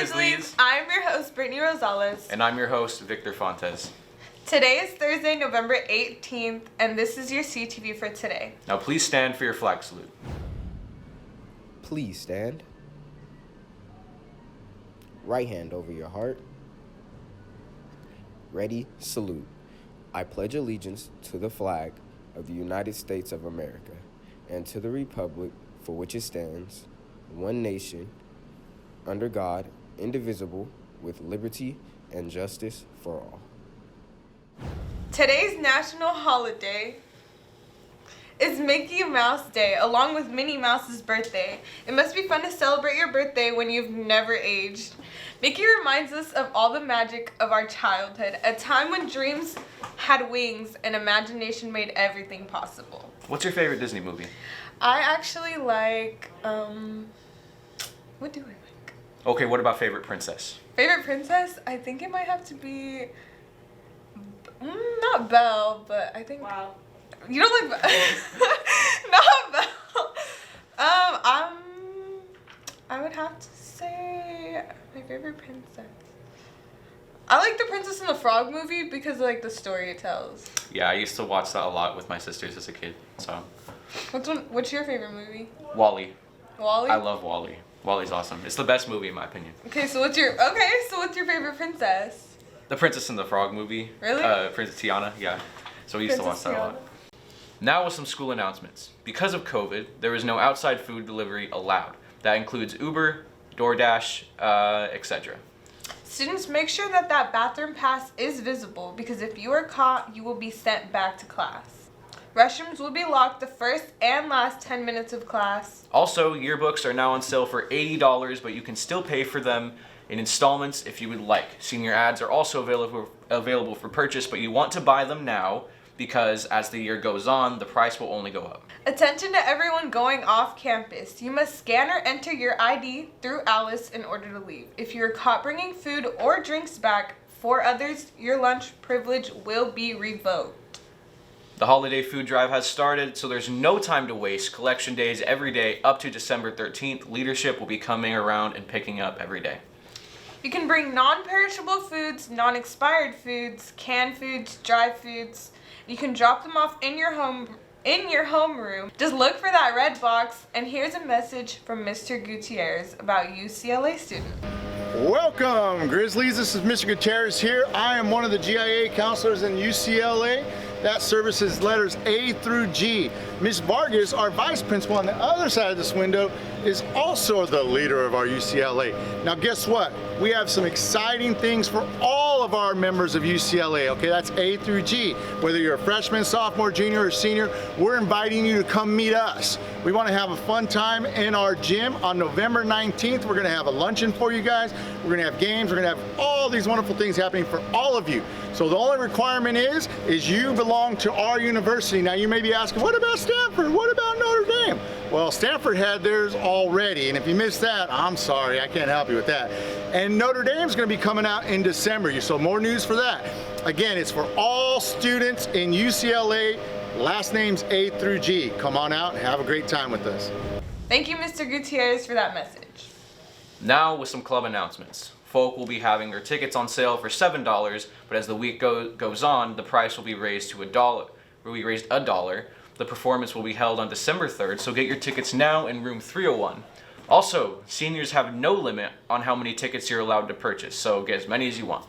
Grizzlies. I'm your host, Brittany Rosales. And I'm your host, Victor Fontes. Today is Thursday, November 18th, and this is your CTV for today. Now please stand for your flag salute. Please stand. Right hand over your heart. Ready, salute. I pledge allegiance to the flag of the United States of America and to the republic for which it stands, one nation, under God, indivisible, with liberty and justice for all. Today's national holiday is Mickey Mouse Day, along with Minnie Mouse's birthday. It must be fun to celebrate your birthday when you've never aged. Mickey reminds us of all the magic of our childhood, a time when dreams had wings and imagination made everything possible. What's your favorite Disney movie? I actually like, what do I like? Okay, what about favorite princess? Favorite princess? I think it might have to be, not Belle, but I think... Wow. You don't like Belle? Not Belle. I would have to say my favorite princess. I like the Princess and the Frog movie because of, like, the story it tells. Yeah, I used to watch that a lot with my sisters as a kid, so... What's your favorite movie? WALL-E. WALL-E? I love WALL-E. WALL-E's awesome. It's the best movie in my opinion. Okay, so what's your favorite princess? The Princess and the Frog movie. Really? Princess Tiana, yeah. So we used to watch that a lot. Now with some school announcements. Because of COVID, there is no outside food delivery allowed. That includes Uber, DoorDash, etc. Students, make sure that bathroom pass is visible because if you are caught, you will be sent back to class. Restrooms will be locked the first and last 10 minutes of class. Also, yearbooks are now on sale for $80, but you can still pay for them in installments if you would like. Senior ads are also available for purchase, but you want to buy them now because as the year goes on, the price will only go up. Attention to everyone going off campus. You must scan or enter your ID through Alice in order to leave. If you're caught bringing food or drinks back for others, your lunch privilege will be revoked. The holiday food drive has started, so there's no time to waste. Collection days every day up to December 13th. Leadership will be coming around and picking up every day. You can bring non-perishable foods, non-expired foods, canned foods, dry foods. You can drop them off in your homeroom. Just look for that red box, and here's a message from Mr. Gutierrez about UCLA students. Welcome, Grizzlies. This is Mr. Gutierrez here. I am one of the GIA counselors in UCLA. That services letters A through G. Ms. Vargas, our vice principal on the other side of this window, is also the leader of our UCLA. Now guess what? We have some exciting things for all of our members of UCLA, okay? That's A through G. Whether you're a freshman, sophomore, junior, or senior, we're inviting you to come meet us. We want to have a fun time in our gym on November 19th. We're going to have a luncheon for you guys. We're going to have games. We're going to have all these wonderful things happening for all of you. So the only requirement is you belong to our university. Now you may be asking, what about Stanford? What about Notre Dame? Well, Stanford had theirs already, and if you missed that, I'm sorry, I can't help you with that. And Notre Dame's going to be coming out in December, so more news for that. Again, it's for all students in UCLA, last names A through G. Come on out and have a great time with us. Thank you, Mr. Gutierrez, for that message. Now with some club announcements. Folk will be having their tickets on sale for $7, but as the week goes on, the price will be raised to $1. We raised $1. The performance will be held on December 3rd, so get your tickets now in room 301. Also, seniors have no limit on how many tickets you're allowed to purchase, so get as many as you want.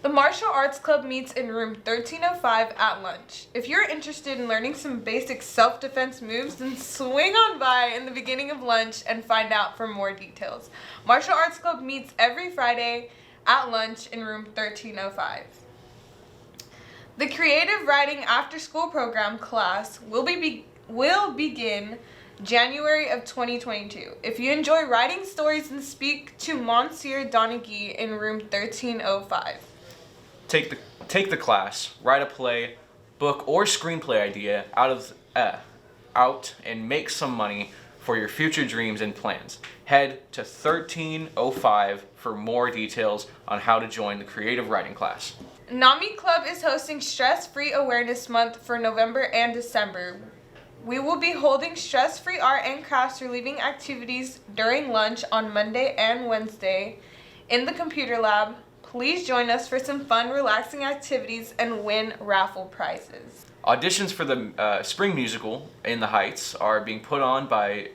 The Martial Arts Club meets in room 1305 at lunch. If you're interested in learning some basic self-defense moves, then swing on by in the beginning of lunch and find out for more details. Martial Arts Club meets every Friday at lunch in room 1305. The Creative Writing After School Program class will begin January of 2022. If you enjoy writing stories, then speak to Monsieur Donaghy in room 1305. Take the class, write a play, book, or screenplay idea out and make some money for your future dreams and plans. Head to 1305 for more details on how to join the creative writing class. NAMI Club is hosting Stress Free Awareness Month for November and December. We will be holding stress-free art and crafts relieving activities during lunch on Monday and Wednesday in the computer lab. Please join us for some fun, relaxing activities and win raffle prizes. Auditions for the spring musical in the Heights are being put on by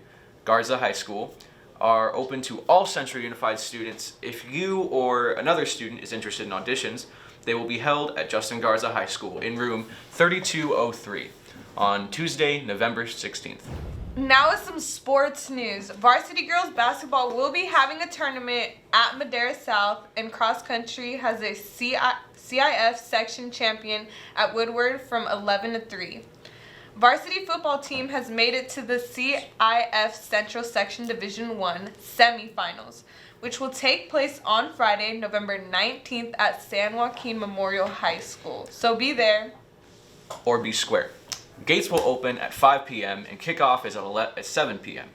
Garza High School, are open to all Central Unified students. If you or another student is interested in auditions, they will be held at Justin Garza High School in room 3203 on Tuesday, November 16th. Now with some sports news. Varsity girls basketball will be having a tournament at Madera South, and cross country has a CIF section champion at Woodward from 11 to 3. Varsity football team has made it to the CIF Central Section Division 1 semifinals, which will take place on Friday, November 19th at San Joaquin Memorial High School. So be there. Or be square. Gates will open at 5 p.m. and kickoff is at 7 p.m.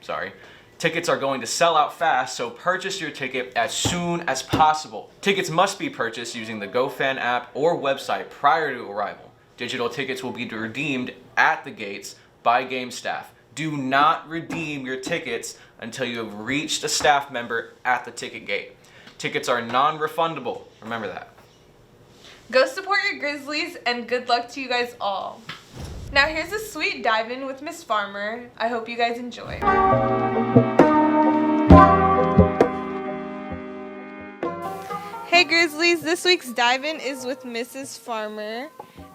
Tickets are going to sell out fast, so purchase your ticket as soon as possible. Tickets must be purchased using the GoFan app or website prior to arrival. Digital tickets will be redeemed at the gates by game staff. Do not redeem your tickets until you have reached a staff member at the ticket gate. Tickets are non-refundable. Remember that. Go support your Grizzlies, and good luck to you guys all. Now here's a sweet dive-in with Miss Farmer. I hope you guys enjoy. Hey Grizzlies, this week's dive-in is with Mrs. Farmer,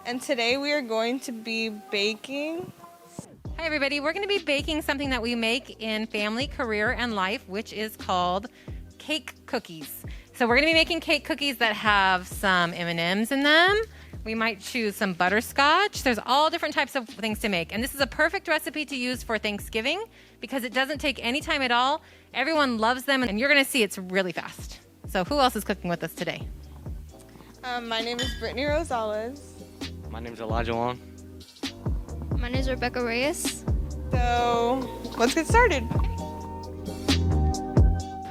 and today we are going to be baking. Hi everybody, we're going to be baking something that we make in family, career, and life, which is called cake cookies. So we're going to be making cake cookies that have some M&Ms in them. We might choose some butterscotch. There's all different types of things to make. And this is a perfect recipe to use for Thanksgiving because it doesn't take any time at all. Everyone loves them, and you're going to see it's really fast. So who else is cooking with us today? My name is Brittany Rosales. My name is Elijah Long. My name is Rebecca Reyes. So let's get started.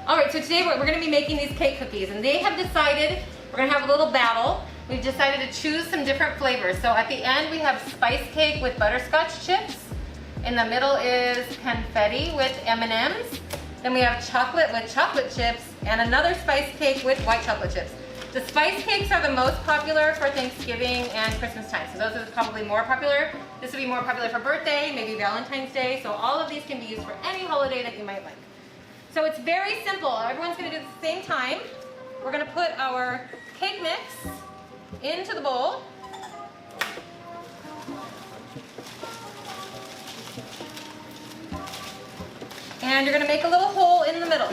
All right, so today we're going to be making these cake cookies, and they have decided we're going to have a little battle. We've decided to choose some different flavors. So at the end we have spice cake with butterscotch chips. In the middle is confetti with M&Ms. Then we have chocolate with chocolate chips and another spice cake with white chocolate chips. The spice cakes are the most popular for Thanksgiving and Christmas time. So those are probably more popular. This would be more popular for birthday, maybe Valentine's Day. So all of these can be used for any holiday that you might like. So it's very simple. Everyone's gonna do it at the same time. We're gonna put our cake mix into the bowl. And you're going to make a little hole in the middle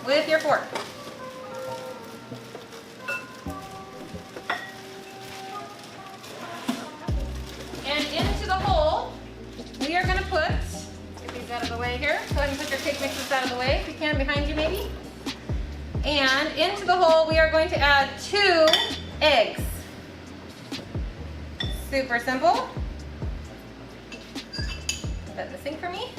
with your fork. And into the hole, we are going to put, get these out of the way here. Go ahead and put your cake mixes out of the way if you can, behind you maybe. And into the hole, we are going to add 2 eggs. Super simple. Put that in the sink for me.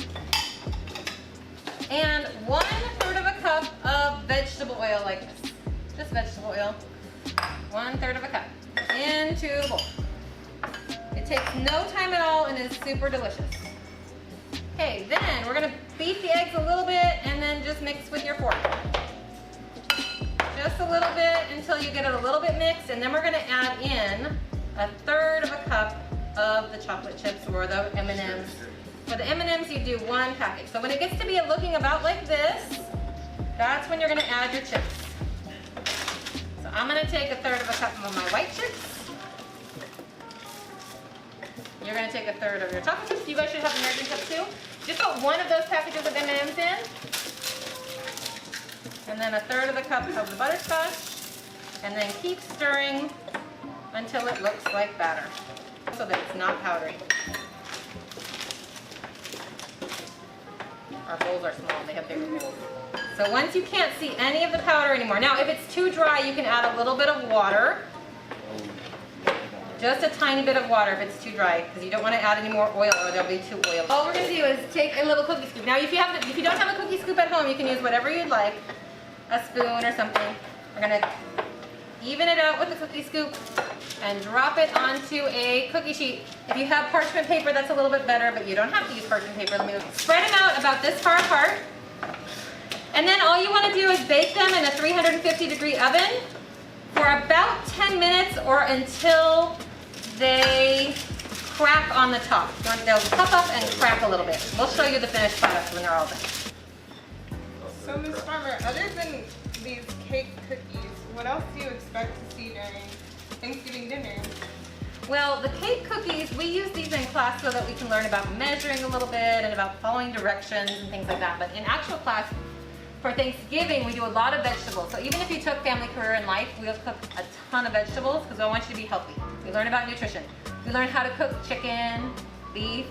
And 1/3 of a cup of vegetable oil like this. Just vegetable oil. 1/3 of a cup into the bowl. It takes no time at all and is super delicious. Okay, then we're gonna beat the eggs a little bit and then just mix with your fork. Just a little bit until you get it a little bit mixed, and then we're gonna add in 1/3 of a cup of the chocolate chips or the M&Ms. For the M&Ms, you do 1 package. So when it gets to be looking about like this, that's when you're gonna add your chips. So I'm gonna take 1/3 of a cup of my white chips. You're gonna take 1/3 of your chocolate chips. You guys should have American cups too. Just put 1 of those packages of M&Ms in. And then 1/3 of a cup of the butterscotch. And then keep stirring until it looks like batter, so that it's not powdery. Our bowls are small, they have bigger bowls. So once you can't see any of the powder anymore. Now if it's too dry, you can add a little bit of water. Just a tiny bit of water if it's too dry, because you don't want to add any more oil or they'll be too oily. All we're going to do is take a little cookie scoop. Now if you don't have a cookie scoop at home, you can use whatever you'd like. A spoon or something. We're going to even it out with the cookie scoop and drop it onto a cookie sheet. If you have parchment paper, that's a little bit better, but you don't have to use parchment paper. Let me spread them out about this far apart. And then all you want to do is bake them in a 350-degree oven for about 10 minutes or until they crack on the top. They'll puff up and crack a little bit. We'll show you the finished product when they're all done. So, Ms. Farmer, other than these cake cookies, what else do you expect to see during Thanksgiving dinner? Well, the cake cookies, we use these in class so that we can learn about measuring a little bit and about following directions and things like that. But in actual class, for Thanksgiving, we do a lot of vegetables. So even if you took Family, Career, and Life, we'll cook a ton of vegetables because I want you to be healthy. We learn about nutrition. We learn how to cook chicken, beef,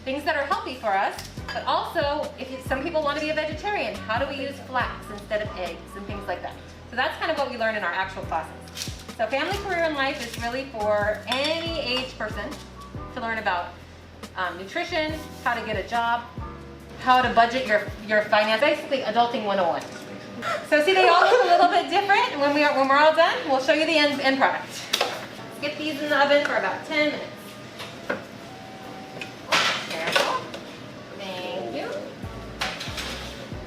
things that are healthy for us. But also, some people want to be a vegetarian, how do we use flax instead of eggs and things like that. So that's kind of what we learn in our actual classes. So Family, Career, and Life is really for any age person to learn about nutrition, how to get a job, how to budget your finance, basically adulting 101. So see, they all look a little bit different. When we're all done, we'll show you the end product. Let's get these in the oven for about 10 minutes. Careful. Thank you.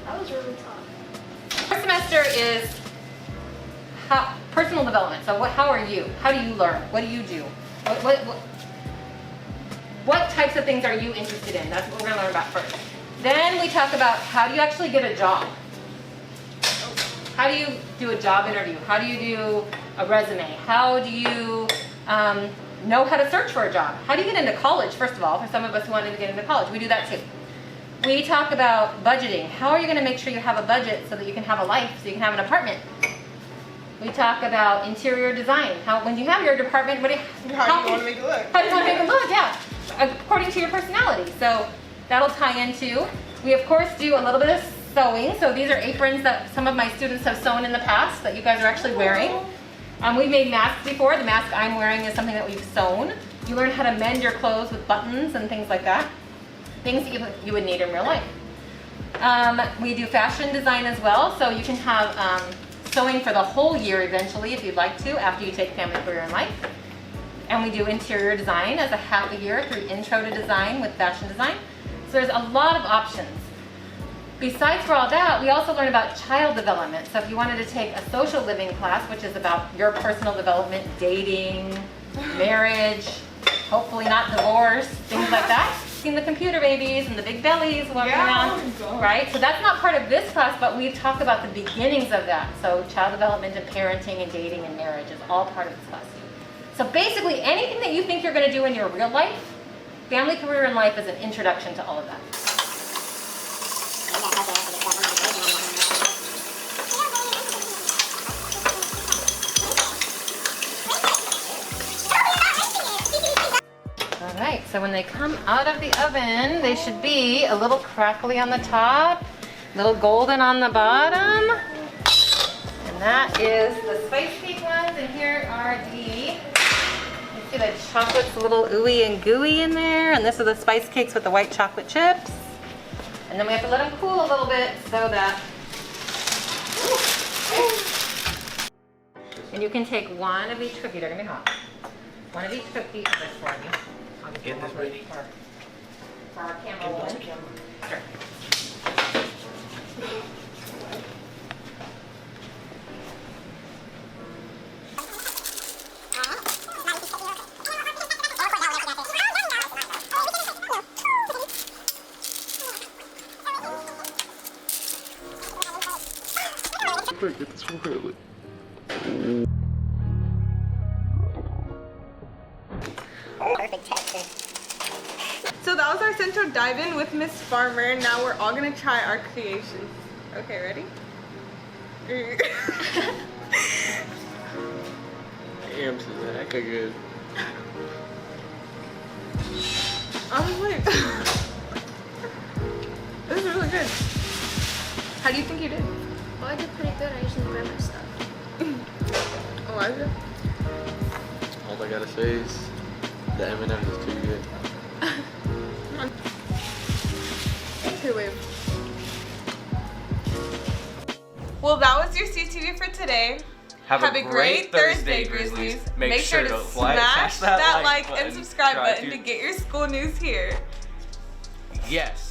That was really tough. First semester is personal development. So how are you? How do you learn? What do you do? What types of things are you interested in? That's what we're going to learn about first. Then we talk about how do you actually get a job? How do you do a job interview? How do you do a resume? How do you know how to search for a job? How do you get into college, first of all, for some of us who wanted to get into college? We do that too. We talk about budgeting. How are you going to make sure you have a budget so that you can have a life, so you can have an apartment? We talk about interior design. When you have your department, How do you want to make it look? How do you want to make it look? Yeah, according to your personality. So that'll tie into. We of course do a little bit of sewing. So these are aprons that some of my students have sewn in the past that you guys are actually wearing. We've made masks before. The mask I'm wearing is something that we've sewn. You learn how to mend your clothes with buttons and things like that. Things that you would need in real life. We do fashion design as well. So you can have sewing for the whole year eventually if you'd like to after you take Family, Career, and Life. And we do interior design as a half a year through Intro to Design with fashion design. So there's a lot of options. Besides for all that, we also learn about child development. So if you wanted to take a social living class, which is about your personal development, dating, marriage, hopefully not divorce, things like that. Seeing the computer babies and the big bellies walking around, right? So that's not part of this class, but we talk about the beginnings of that. So child development and parenting and dating and marriage is all part of this class. So basically anything that you think you're going to do in your real life, Family, Career, and Life is an introduction to all of that. Alright, so when they come out of the oven, they should be a little crackly on the top, a little golden on the bottom. And that is the spice cake ones, and here are the, you see the chocolate's a little ooey and gooey in there, and this are the spice cakes with the white chocolate chips. And then we have to let them cool a little bit so that, and you can take one of each cookie, they're gonna be hot. One of each cookie, this for you. I'll get this ready for our camera one. Sure. Get this really. Perfect texture. So that was our central dive-in with Miss Farmer. Now we're all gonna try our creations. Okay, ready? Damn, this is hecka good. I was like, this is really good. How do you think you did? Well, I did pretty good. I usually grab my stuff. Elijah? All I gotta say is the M&M's is too good. Okay, wait. Well, that was your CTV for today. Have a great Thursday, Grizzlies. Make sure to smash that like and button. subscribe Try button to get your school news here. Yes.